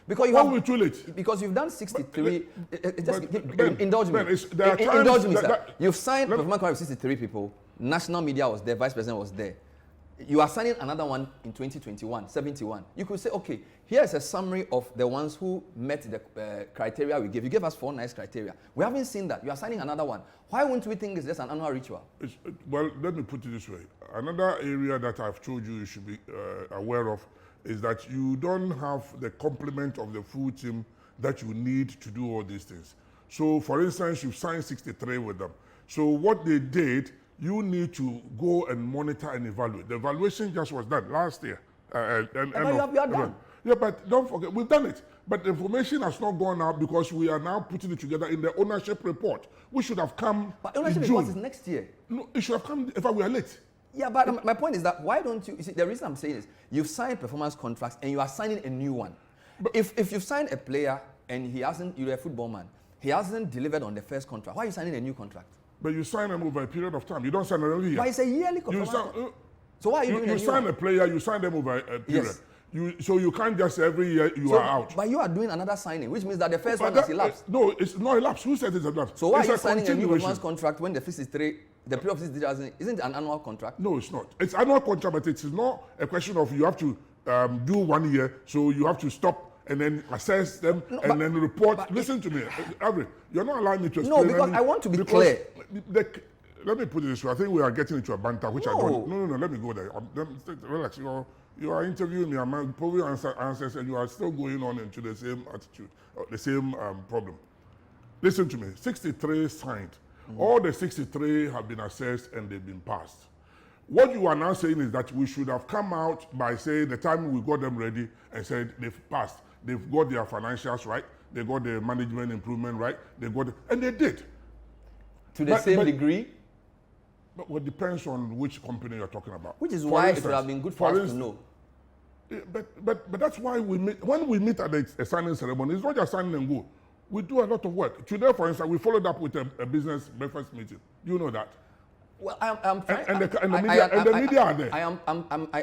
Because you have too late. Because you've done 63. Indulge me. Indulge me, sir. You've signed performance contract with 63 people. National media was there. Vice President was there. You are signing another one in 2021, 71. You could say, okay, here's a summary of the ones who met the criteria we gave. You gave us 4 nice criteria. We haven't seen that. You are signing another one. Why wouldn't we think it's just an annual ritual? Well, let me put it this way. Another area that I've told you should be aware of is that you don't have the complement of the full team that you need to do all these things. So, for instance, you've signed 63 with them. So what they did, you need to go and monitor and evaluate. The evaluation just was done last year. You are done. Yeah, but don't forget, we've done it. But the information has not gone out because we are now putting it together in the ownership report. We should have come But ownership in June. report is next year. No, it should have come, in fact, we are late. Yeah, but my point is that why don't you see, the reason I'm saying is you've signed performance contracts and you are signing a new one. But if you've signed a player and you're a football man, he hasn't delivered on the first contract, why are you signing a new contract? But you sign them over a period of time. You don't sign them every year. But it's a yearly contract. So why are you doing you sign a player, you sign them over a period. Yes. So you can't just every year you are out. But you are doing another signing, which means that the first one has elapsed. No, it's not elapsed. Who said it's elapsed? So why are you signing a new performance contract when the period of 63 isn't an annual contract? No, it's not. It's annual contract, but it's not a question of you have to do 1 year, so you have to stop and then assess them and then report. Listen to me, Avery, you're not allowing me to explain. No, because I want to be clear. Let me put it this way. I think we are getting into a banter, which I don't. No, let me go there. Relax. You are interviewing me. I'm probably answers, and you are still going on into the same attitude, the same problem. Listen to me. 63 signed. All the 63 have been assessed and they've been passed. What you are now saying is that we should have come out by saying the time we got them ready and said they've passed. They've got their financials right. They got their management improvement right. And they did. To the same degree? But it depends on which company you're talking about. Which is why it would have been good for us to know. But that's why we meet. When we meet at a signing ceremony, it's not just signing and go. We do a lot of work. Today, for instance, we followed up with a business breakfast meeting. You know that. Well, I'm trying. And the media are there.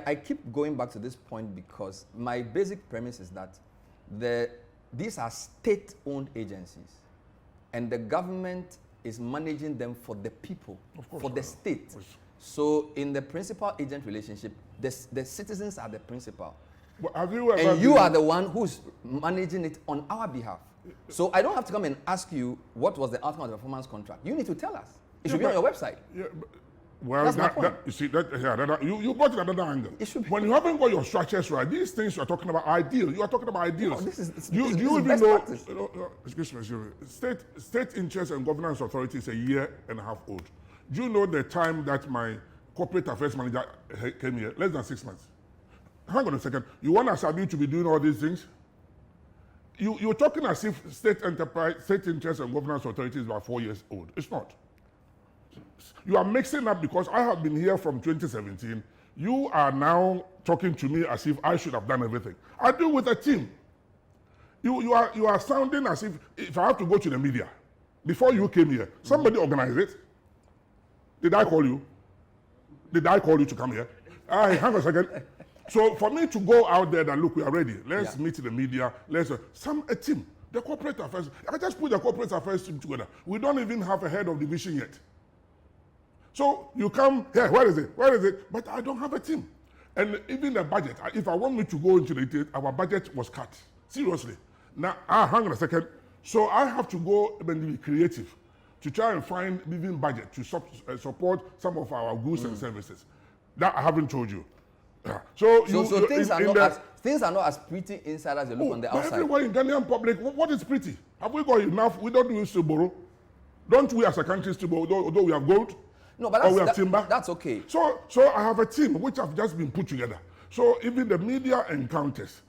I keep going back to this point because my basic premise is that these are state-owned agencies, and the government is managing them for the people, for the state. So in the principal-agent relationship, the citizens are the principal. Have you ever and you are the one who's managing it on our behalf. So I don't have to come and ask you what was the outcome of the performance contract. You need to tell us. It should be on your website. Yeah, well, you see, you brought it another angle. It should be. When you haven't got your structures right, these things you are talking about are ideal. You are talking about ideals. No, do you even know? Excuse me. State interest and governance authority is a year and a half old. Do you know the time that my corporate affairs manager came here? Less than 6 months. Hang on a second. You want Asabi to be doing all these things? You're talking as if state interest and governance authority is about 4 years old. It's not. You are mixing up because I have been here from 2017. You are now talking to me as if I should have done everything. I do with a team. You are sounding as if I have to go to the media. Before you came here, somebody organized it. Did I call you? Did I call you to come here? Hang on a second. So for me to go out there and look, we are ready. Let's meet the media. Let's a team. The corporate affairs. I just put the corporate affairs team together. We don't even have a head of division yet. So you come here. Where is it? Where is it? But I don't have a team. And even the budget. If I want me to go into the details, our budget was cut. Seriously. Now, hang on a second. So I have to go and be creative to try and find living budget to support some of our goods and services. That I haven't told you. Yeah. So things are not as pretty inside as they look on the outside. Everyone in Ghanaian public, what is pretty? Have we got enough? We don't use to borrow. Don't we as a country still borrow, although we have gold? No, but we have timber. That's okay. So I have a team which have just been put together. So even the media encounters,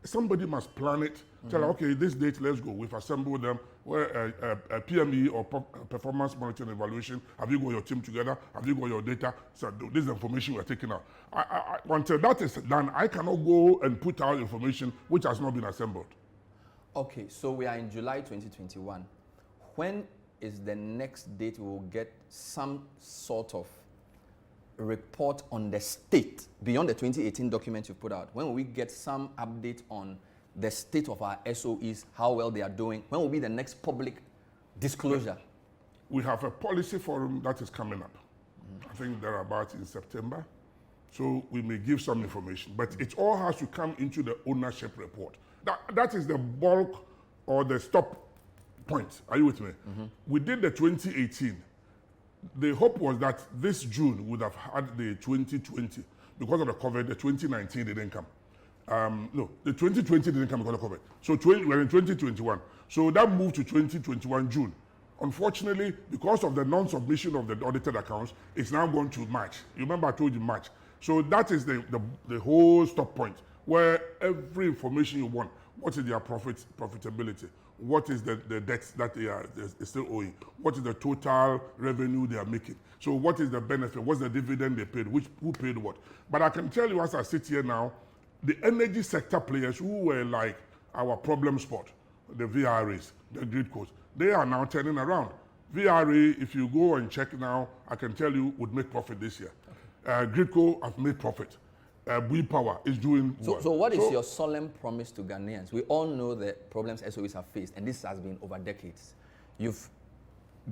somebody must plan it. Tell okay, this date, let's go. We've assembled them. Where a PME or performance monitoring evaluation. Have you got your team together? Have you got your data? So this is the information we're taking out. Until that is done, I cannot go and put out information which has not been assembled. Okay, so we are in July 2021. When is the next date we will get some sort of report on the state beyond the 2018 document you put out? When will we get some update on the state of our SOEs, how well they are doing? When will be the next public disclosure? We have a policy forum that is coming up. I think they're about in September. So we may give some information, but it all has to come into the ownership report. That is the bulk or the stop point. Are you with me? We did the 2018. The hope was that this June would have had the 2020. Because of the COVID, the 2019 didn't come. No, the 2020 didn't come because of COVID. So we're in 2021. So that moved to 2021 June. Unfortunately, because of the non-submission of the audited accounts, it's now gone to March. You remember I told you March. So that is the whole stop point where every information you want. What is their profitability? what is the debts that they are still owing? What is the total revenue they are making? So what is the benefit? What's the dividend they paid? Who paid what? But I can tell you as I sit here now, the energy sector players who were like our problem spot, the VRAs, the grid codes, they are now turning around. VRA, if you go and check now, I can tell you would make profit this year. Gridco have made profit. We Power is doing well. So what is your solemn promise to Ghanaians? We all know the problems SOEs have faced, and this has been over decades. You've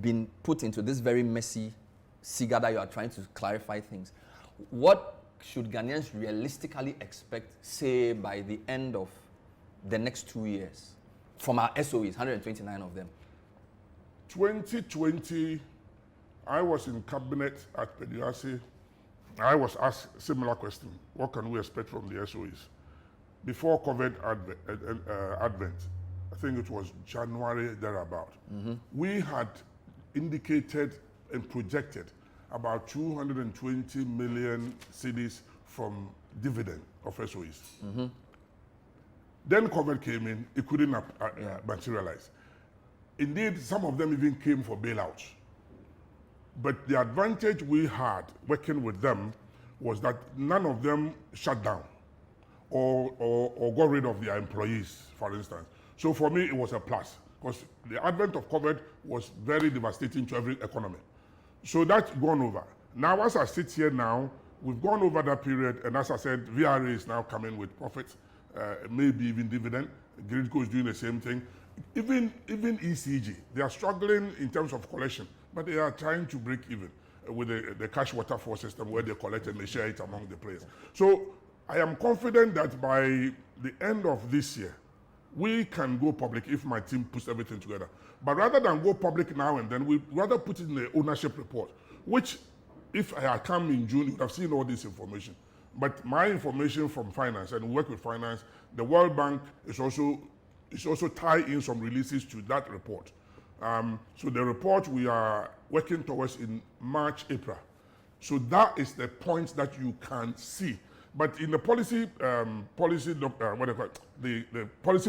been put into this very messy SEGA that you are trying to clarify things. What should Ghanaians realistically expect, say, by the end of the next 2 years from our SOEs, 129 of them? 2020, I was in cabinet at Pediasi. I was asked a similar question. What can we expect from the SOEs? Before COVID advent, I think it was January thereabout, we had indicated and projected about 220 million cedis from dividend of SOEs. Then COVID came in, it couldn't materialize. Indeed, some of them even came for bailouts. But the advantage we had working with them was that none of them shut down or got rid of their employees, for instance. So for me, it was a plus because the advent of COVID was very devastating to every economy. So that's gone over. Now, as I sit here now, we've gone over that period, and as I said, VRA is now coming with profits, maybe even dividend. Gridco is doing the same thing. Even ECG, they are struggling in terms of collection, but they are trying to break even with the cash waterfall system where they collect and they share it among the players. So I am confident that by the end of this year, we can go public if my team puts everything together. But rather than go public now and then, we'd rather put it in the ownership report, which if I had come in June, you would have seen all this information. But my information from finance, and we work with finance, the World Bank is also tied in some releases to that report. So the report we are working towards in March, April. So that is the point that you can see. But in the policy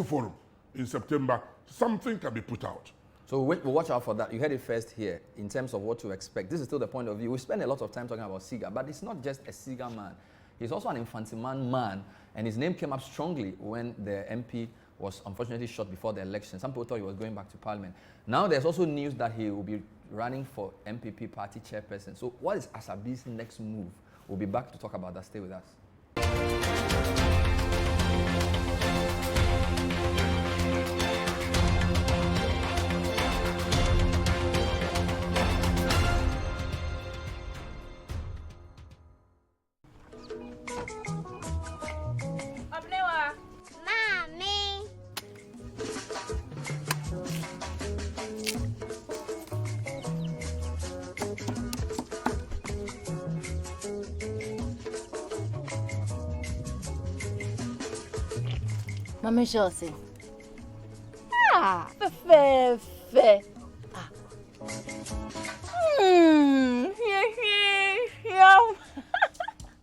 forum in September, something can be put out. So we'll watch out for that. You heard it first here in terms of what to expect. This is still the point of view. We spend a lot of time talking about SEGA, but it's not just a SEGA man. He's also an Infantiman man, and his name came up strongly when the MP was unfortunately shot before the election. Some people thought he was going back to Parliament. Now there's also news that he will be running for MPP party chairperson. So what is Asabi's next move? We'll be back to talk about that. Stay with us. Mama Josie. Fe.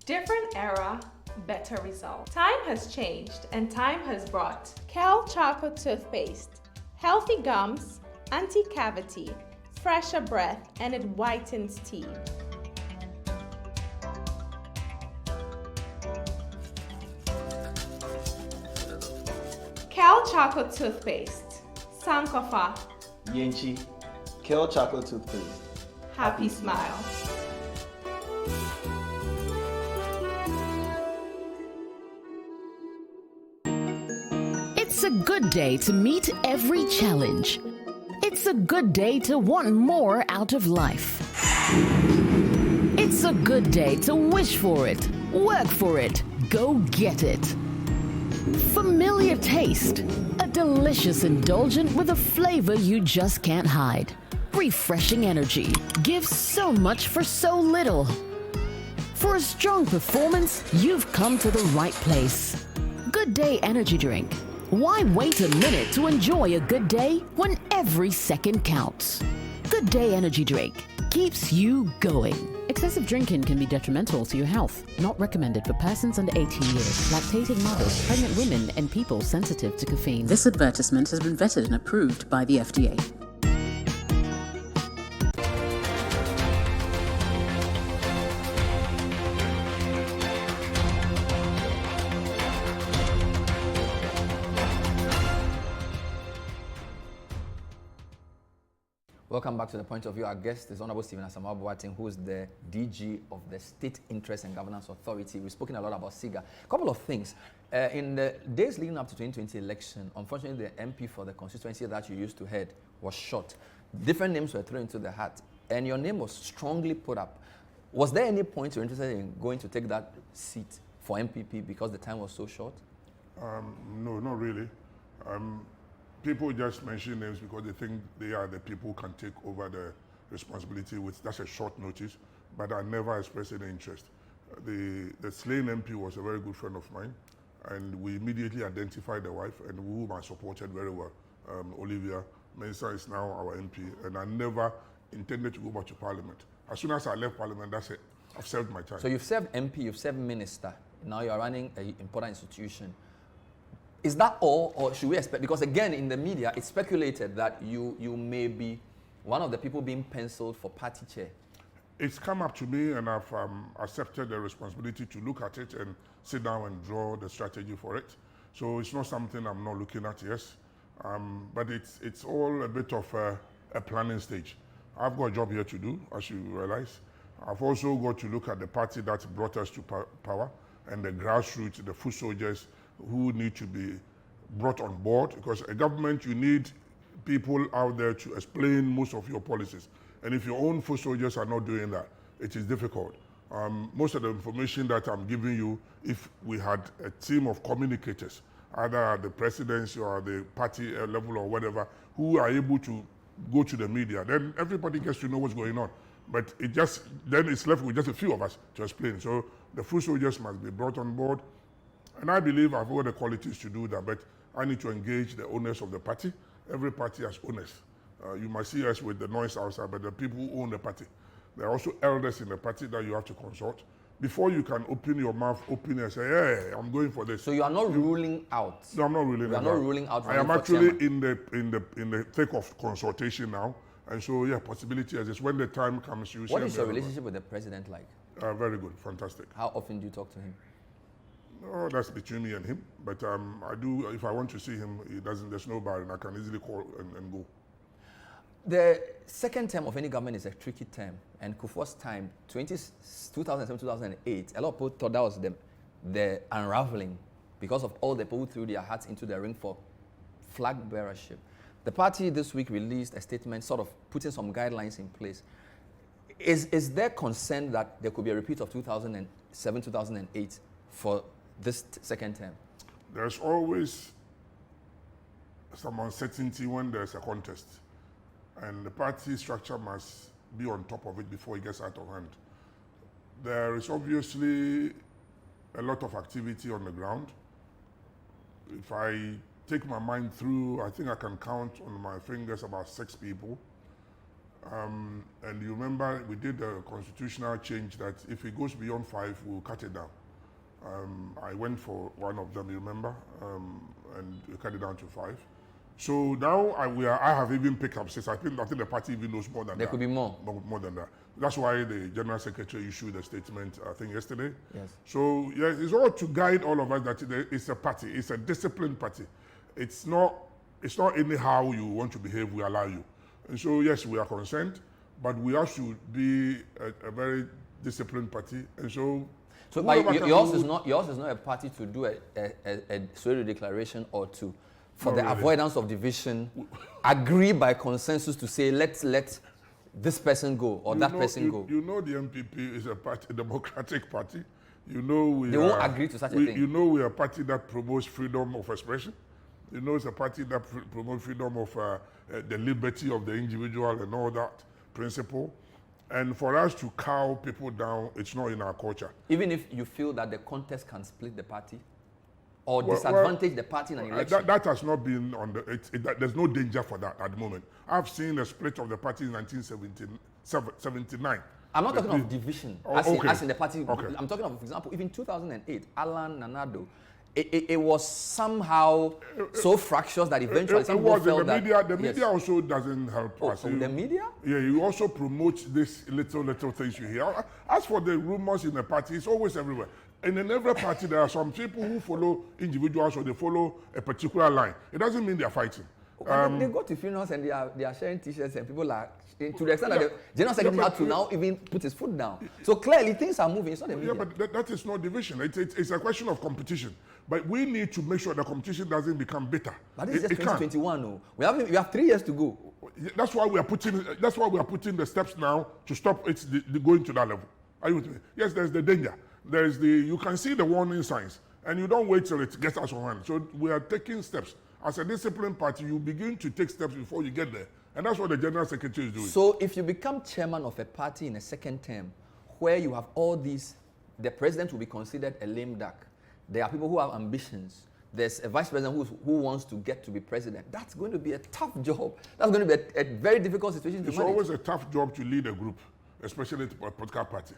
Different era, better result. Time has changed and time has brought Kel Choco toothpaste, healthy gums, anti-cavity, fresher breath, and it whitens teeth. Kel Choco toothpaste, Sankofa. Yenchi, Kel Choco toothpaste. Happy smile. It's a good day to meet every challenge. It's a good day to want more out of life. It's a good day to wish for it, work for it, go get it. Familiar taste, a delicious indulgent with a flavor you just can't hide. Refreshing energy gives so much for so little. For a strong performance, you've come to the right place. Good Day Energy Drink. Why wait a minute to enjoy a good day when every second counts? Good Day Energy Drink keeps you going. Excessive drinking can be detrimental to your health. Not recommended for persons under 18 years, lactating mothers, pregnant women, and people sensitive to caffeine. This advertisement has been vetted and approved by the FDA. Welcome back to The Point of View. Our guest is Honorable Stephen Asamoah Boateng, who is the DG of the State Interest and Governance Authority. We've spoken a lot about SEGA. A couple of things. In the days leading up to 2020 election, unfortunately, the MP for the constituency that you used to head was shot. Different names were thrown into the hat, and your name was strongly put up. Was there any point you're interested in going to take that seat for MPP because the time was so short? No, not really. People just mention names because they think they are the people who can take over the responsibility with that's a short notice, but I never expressed any interest. The slain MP was a very good friend of mine, and we immediately identified the wife, and whom I supported very well. Olivia Mensah is now our MP, and I never intended to go back to Parliament. As soon as I left Parliament, that's it. I've served my time. So you've served MP, you've served Minister, now you're running an important institution. Is that all, or should we expect, because again, in the media, it's speculated that you may be one of the people being penciled for party chair? It's come up to me, and I've accepted the responsibility to look at it and sit down and draw the strategy for it. So it's not something I'm not looking at, yes. But it's all a bit of a planning stage. I've got a job here to do, as you realize. I've also got to look at the party that brought us to power, and the grassroots, the foot soldiers, who need to be brought on board, because a government, you need people out there to explain most of your policies. And if your own foot soldiers are not doing that, it is difficult. Most of the information that I'm giving you, if we had a team of communicators, either at the presidency or the party level or whatever, who are able to go to the media, then everybody gets to know what's going on. But then it's left with just a few of us to explain. So the foot soldiers must be brought on board. And I believe I've got the qualities to do that, but I need to engage the owners of the party. Every party has owners. You might see us with the noise outside, but the people who own the party. There are also elders in the party that you have to consult. Before you can open your mouth openly and say, hey, I'm going for this. So you are not ruling out? No, I'm not ruling out. You are not ruling out? I am actually in the thick of consultation now. And so, yeah, possibility exists. When the time comes, you What is your relationship with the president like? Very good, fantastic. How often do you talk to him? Oh, that's between me and him. But I do, if I want to see him, there's no barrier. I can easily call and go. The second term of any government is a tricky term. And Kufuor's time, 2007, 2008, a lot of people thought that was the unraveling because of all the people who threw their hats into the ring for flag bearership. The party this week released a statement sort of putting some guidelines in place. Is there concern that there could be a repeat of 2007, 2008 for this second term? There's always some uncertainty when there's a contest, and the party structure must be on top of it before it gets out of hand. There is obviously a lot of activity on the ground. If I take my mind through, I think I can count on my fingers about 6 people. And you remember we did a constitutional change that if it goes beyond 5, we'll cut it down. I went for one of them, you remember, and we cut it down to 5. So now I have even picked up 6. I think the party even knows more than that. There could be more. More than that. That's why the General Secretary issued a statement, I think, yesterday. Yes. So, yes, it's all to guide all of us that it's a party. It's a disciplined party. It's not anyhow you want to behave, we allow you. And so, yes, we are concerned, but we have to be a very disciplined party. And so yours is not a party to do a Swahili declaration or to, for the avoidance of division, agree by consensus to say, let's let this person go or that person go. You know the MPP is a democratic party. You know they won't agree to such a thing. You know we are a party that promotes freedom of expression. You know it's a party that promotes freedom of the liberty of the individual and all that principle. And for us to cow people down, it's not in our culture. Even if you feel that the contest can split the party or disadvantage the party in an election? That has not been on the... there's no danger for that at the moment. I've seen a split of the party in 1979. I'm not talking of division, as in the party. Okay. I'm talking of, for example, even 2008, Alan Nanado, it was somehow so fractious that eventually some people felt that... The media also doesn't help us. The media? Yeah, you also promote these little things you hear. As for the rumors in the party, it's always everywhere. And in every party, there are some people who follow individuals or they follow a particular line. It doesn't mean they're fighting. They go to funerals and they are sharing T-shirts and people are, to the extent that the General Secretary had to now even put his foot down. So clearly things are moving, it's not the media. Yeah, but that is not division. It's a question of competition. But we need to make sure the competition doesn't become bitter. But this is just 2021, no? We have 3 years to go. That's why we are putting the steps now to stop it going to that level. Are you with me? Yes, there's the danger. You can see the warning signs, and you don't wait till it gets out of hand. So we are taking steps. As a disciplined party, you begin to take steps before you get there. And that's what the General Secretary is doing. So if you become chairman of a party in a second term, where you have all these, the president will be considered a lame duck. There are people who have ambitions. There's a vice president who wants to get to be president. That's going to be a tough job. That's going to be a very difficult situation to manage. It's always a tough job to lead a group, especially a political party.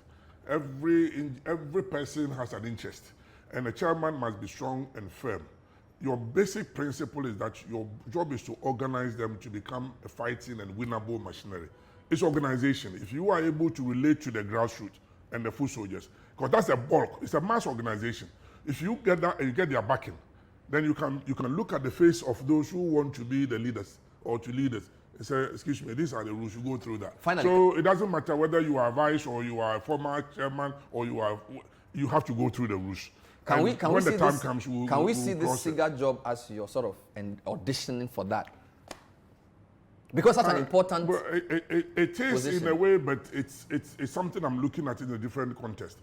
Every person has an interest, and a chairman must be strong and firm. Your basic principle is that your job is to organize them to become a fighting and winnable machinery. It's organization. If you are able to relate to the grassroots and the foot soldiers, because that's a bulk, it's a mass organization. If you get that and you get their backing, then you can look at the face of those who want to be the leaders or to lead us and say, excuse me, these are the rules, you go through that. Finally. So it doesn't matter whether you are vice or you are a former chairman or you have to go through the rules. Can we see this SEGA job as your sort of auditioning for that? Because that's an important it is position. In a way, but it's something I'm looking at in a different context.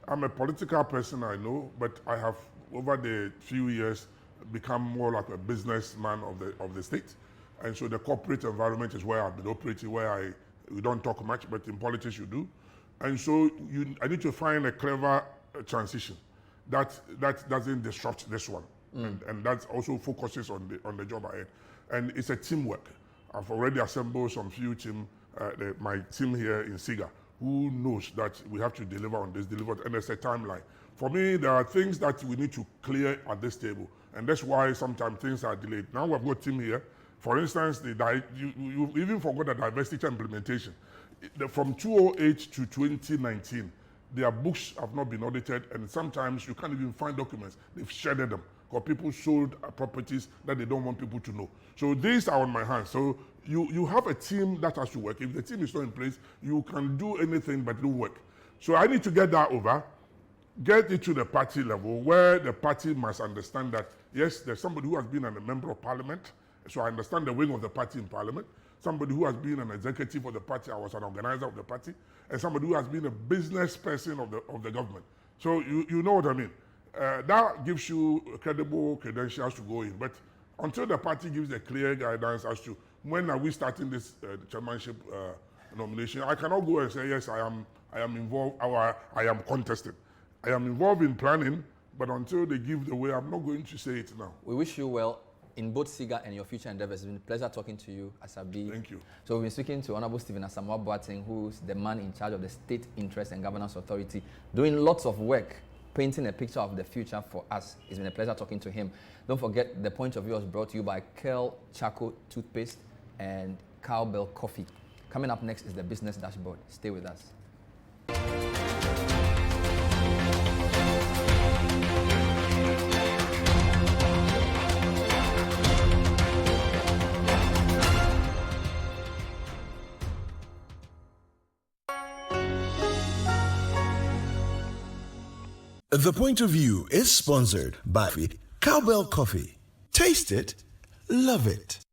I'm a political person, I know, but I have, over the few years, become more like a businessman of the state. And so the corporate environment is where I've been operating, where we don't talk much, but in politics you do. And so I need to find a clever transition that doesn't disrupt this one. And that also focuses on the job ahead. And it's a teamwork. I've already assembled some few my team here in SEGA, who knows that we have to deliver on this, and there's a timeline. For me, there are things that we need to clear at this table, and that's why sometimes things are delayed. Now we've got a team here. For instance, you even forgot the diversity implementation. From 2008 to 2019, their books have not been audited, and sometimes you can't even find documents. They've shredded them, because people sold properties that they don't want people to know. So these are on my hands. So you have a team that has to work. If the team is not in place, you can do anything but do work. So I need to get that over, get it to the party level, where the party must understand that, yes, there's somebody who has been a member of parliament, so I understand the wing of the party in parliament, somebody who has been an executive of the party, I was an organizer of the party, and somebody who has been a business person of the government. So you know what I mean. That gives you credible credentials to go in. But until the party gives a clear guidance as to when are we starting this chairmanship nomination, I cannot go and say, yes, I am involved, or I am contested. I am involved in planning, but until they give the way, I'm not going to say it now. We wish you well in both SEGA and your future endeavors. It's been a pleasure talking to you, Asabi. Thank you. So we've been speaking to Honorable Stephen Asamoah Boateng, who's the man in charge of the State Interest and Governance Authority, doing lots of work, painting a picture of the future for us. It's been a pleasure talking to him. Don't forget, The Point of View was brought to you by Curl Charcoal Toothpaste and Cowbell Coffee. Coming up next is the Business Dashboard. Stay with us. The Point of View is sponsored by Cowbell Coffee. Taste it, love it.